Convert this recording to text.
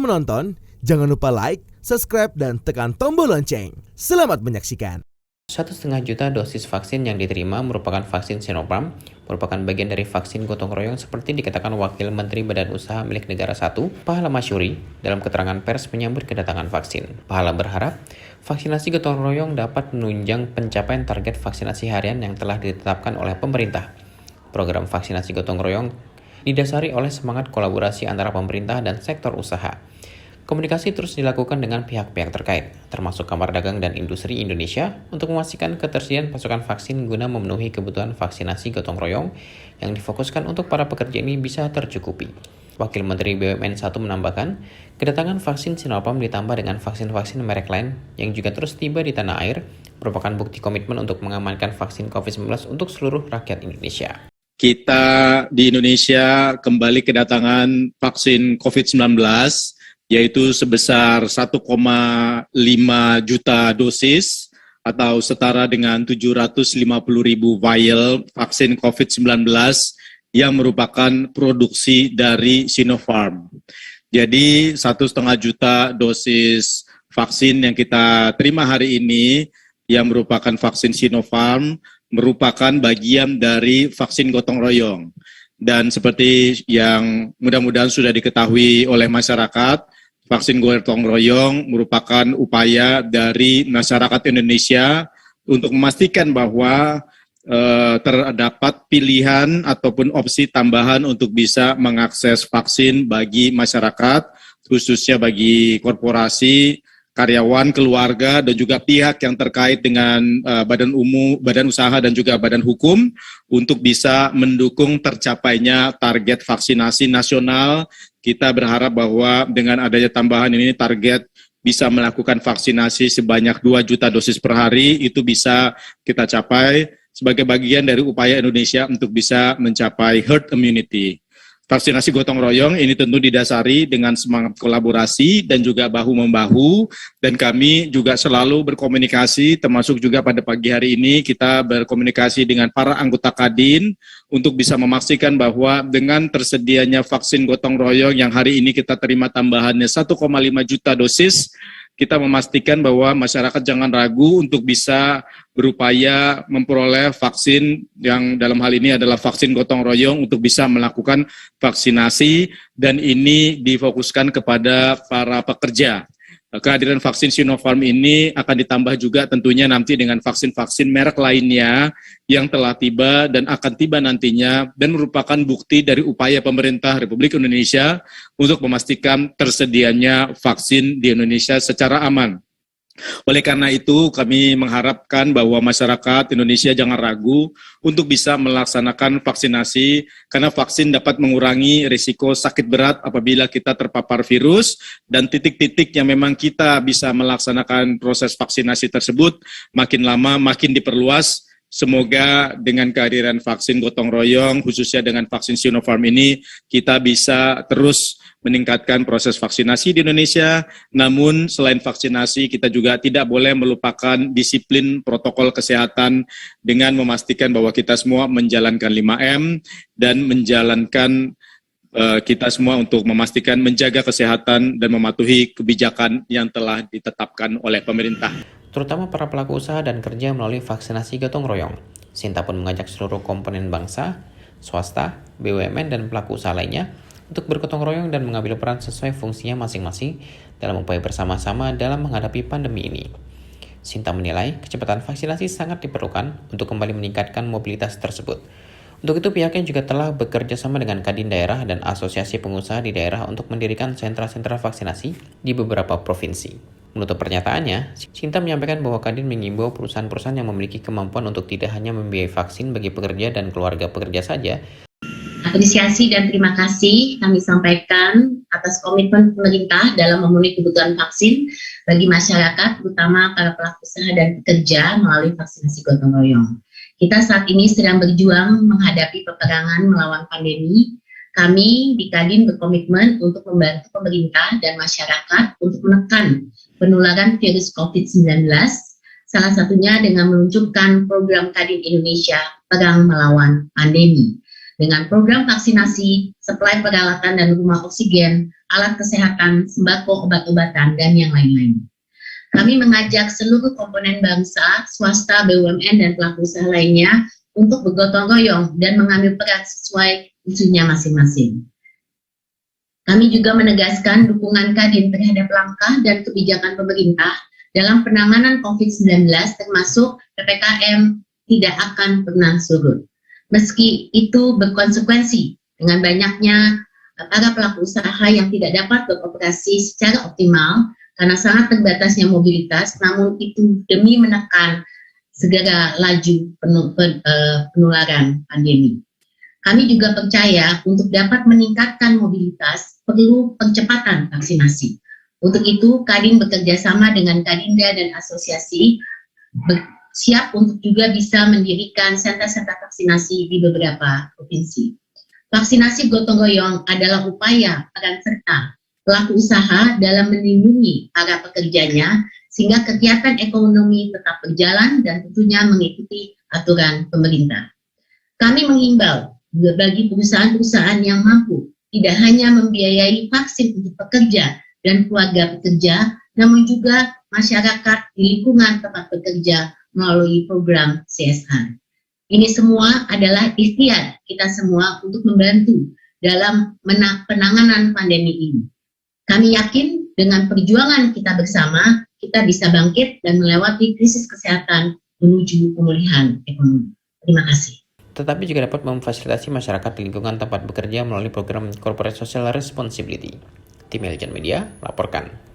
menonton, jangan lupa like, subscribe, dan tekan tombol lonceng. Selamat menyaksikan. 1,5 juta dosis vaksin yang diterima merupakan vaksin Sinopharm, merupakan bagian dari vaksin gotong royong seperti dikatakan Wakil Menteri Badan Usaha Milik Negara 1, Pahala Masyuri, dalam keterangan pers menyambut kedatangan vaksin. Pahala berharap, vaksinasi gotong royong dapat menunjang pencapaian target vaksinasi harian yang telah ditetapkan oleh pemerintah. Program vaksinasi gotong royong didasari oleh semangat kolaborasi antara pemerintah dan sektor usaha. Komunikasi terus dilakukan dengan pihak-pihak terkait, termasuk Kamar Dagang dan Industri Indonesia, untuk memastikan ketersediaan pasokan vaksin guna memenuhi kebutuhan vaksinasi gotong royong yang difokuskan untuk para pekerja ini bisa tercukupi. Wakil Menteri BUMN 1 menambahkan, kedatangan vaksin Sinopharm ditambah dengan vaksin-vaksin merek lain yang juga terus tiba di tanah air, merupakan bukti komitmen untuk mengamankan vaksin COVID-19 untuk seluruh rakyat Indonesia. Kita di Indonesia kembali kedatangan vaksin COVID-19, yaitu sebesar 1,5 juta dosis atau setara dengan 750.000 vial vaksin COVID-19 yang merupakan produksi dari Sinopharm. Jadi 1,5 juta dosis vaksin yang kita terima hari ini yang merupakan vaksin Sinopharm merupakan bagian dari vaksin gotong royong. Dan seperti yang mudah-mudahan sudah diketahui oleh masyarakat, vaksin gotong royong merupakan upaya dari masyarakat Indonesia untuk memastikan bahwa terdapat pilihan ataupun opsi tambahan untuk bisa mengakses vaksin bagi masyarakat, khususnya bagi korporasi, karyawan, keluarga, dan juga pihak yang terkait dengan badan usaha dan juga badan hukum untuk bisa mendukung tercapainya target vaksinasi nasional. Kita berharap bahwa dengan adanya tambahan ini target bisa melakukan vaksinasi sebanyak 2 juta dosis per hari, itu bisa kita capai sebagai bagian dari upaya Indonesia untuk bisa mencapai herd immunity. Vaksinasi gotong royong ini tentu didasari dengan semangat kolaborasi dan juga bahu-membahu, dan kami juga selalu berkomunikasi, termasuk juga pada pagi hari ini kita berkomunikasi dengan para anggota Kadin untuk bisa memastikan bahwa dengan tersedianya vaksin gotong royong yang hari ini kita terima tambahannya 1,5 juta dosis, kita memastikan bahwa masyarakat jangan ragu untuk bisa berupaya memperoleh vaksin yang dalam hal ini adalah vaksin gotong royong untuk bisa melakukan vaksinasi, dan ini difokuskan kepada para pekerja. Kehadiran vaksin Sinopharm ini akan ditambah juga tentunya nanti dengan vaksin-vaksin merek lainnya yang telah tiba dan akan tiba nantinya, dan merupakan bukti dari upaya pemerintah Republik Indonesia untuk memastikan tersedianya vaksin di Indonesia secara aman. Oleh karena itu, kami mengharapkan bahwa masyarakat Indonesia jangan ragu untuk bisa melaksanakan vaksinasi, karena vaksin dapat mengurangi risiko sakit berat apabila kita terpapar virus, dan titik-titik yang memang kita bisa melaksanakan proses vaksinasi tersebut makin lama makin diperluas. Semoga dengan kehadiran vaksin gotong royong, khususnya dengan vaksin Sinopharm ini, kita bisa terus meningkatkan proses vaksinasi di Indonesia. Namun selain vaksinasi, kita juga tidak boleh melupakan disiplin protokol kesehatan dengan memastikan bahwa kita semua menjalankan 5M dan menjalankan kita semua untuk memastikan menjaga kesehatan dan mematuhi kebijakan yang telah ditetapkan oleh pemerintah, Terutama para pelaku usaha dan kerja melalui vaksinasi gotong royong. Sinta pun mengajak seluruh komponen bangsa, swasta, BUMN, dan pelaku usaha lainnya untuk bergotong royong dan mengambil peran sesuai fungsinya masing-masing dalam upaya bersama-sama dalam menghadapi pandemi ini. Sinta menilai kecepatan vaksinasi sangat diperlukan untuk kembali meningkatkan mobilitas tersebut. Untuk itu pihaknya juga telah bekerja sama dengan Kadin daerah dan asosiasi pengusaha di daerah untuk mendirikan sentra-sentra vaksinasi di beberapa provinsi. Menutup pernyataannya, Sinta menyampaikan bahwa Kadin mengimbau perusahaan-perusahaan yang memiliki kemampuan untuk tidak hanya membiayai vaksin bagi pekerja dan keluarga pekerja saja. Apresiasi dan terima kasih kami sampaikan atas komitmen pemerintah dalam memenuhi kebutuhan vaksin bagi masyarakat, terutama para pelaku usaha dan pekerja melalui vaksinasi gotong royong. Kita saat ini sedang berjuang menghadapi peperangan melawan pandemi. Kami di Kadin berkomitmen untuk membantu pemerintah dan masyarakat untuk menekan penularan virus COVID-19, salah satunya dengan meluncurkan program Kadin Indonesia Perang Melawan Pandemi. dengan program vaksinasi, suplai peralatan dan rumah oksigen, alat kesehatan, sembako, obat-obatan, dan yang lain-lain. Kami mengajak seluruh komponen bangsa, swasta, BUMN, dan pelaku usaha lainnya untuk bergotong royong dan mengambil peran sesuai isunya masing-masing. Kami juga menegaskan dukungan Kadin terhadap langkah dan kebijakan pemerintah dalam penanganan COVID-19 termasuk PPKM tidak akan pernah surut. Meski itu berkonsekuensi dengan banyaknya para pelaku usaha yang tidak dapat beroperasi secara optimal karena sangat terbatasnya mobilitas, namun itu demi menekan segera laju penularan pandemi. Kami juga percaya untuk dapat meningkatkan mobilitas perlu percepatan vaksinasi. Untuk itu, Kadin bekerja sama dengan Kadinda dan asosiasi siap untuk juga bisa mendirikan sentra-sentra vaksinasi di beberapa provinsi. Vaksinasi gotong royong adalah upaya peran serta pelaku usaha dalam melindungi para pekerjanya sehingga kegiatan ekonomi tetap berjalan dan tentunya mengikuti aturan pemerintah. Kami mengimbau bagi perusahaan-perusahaan yang mampu tidak hanya membiayai vaksin untuk pekerja dan keluarga pekerja, namun juga masyarakat di lingkungan tempat bekerja melalui program CSR. Ini semua adalah ikhtiar kita semua untuk membantu dalam penanganan pandemi ini. Kami yakin dengan perjuangan kita bersama, kita bisa bangkit dan melewati krisis kesehatan menuju pemulihan ekonomi. Terima kasih. Tetapi juga dapat memfasilitasi masyarakat di lingkungan tempat bekerja melalui program Corporate Social Responsibility. Tim Eljan Media melaporkan.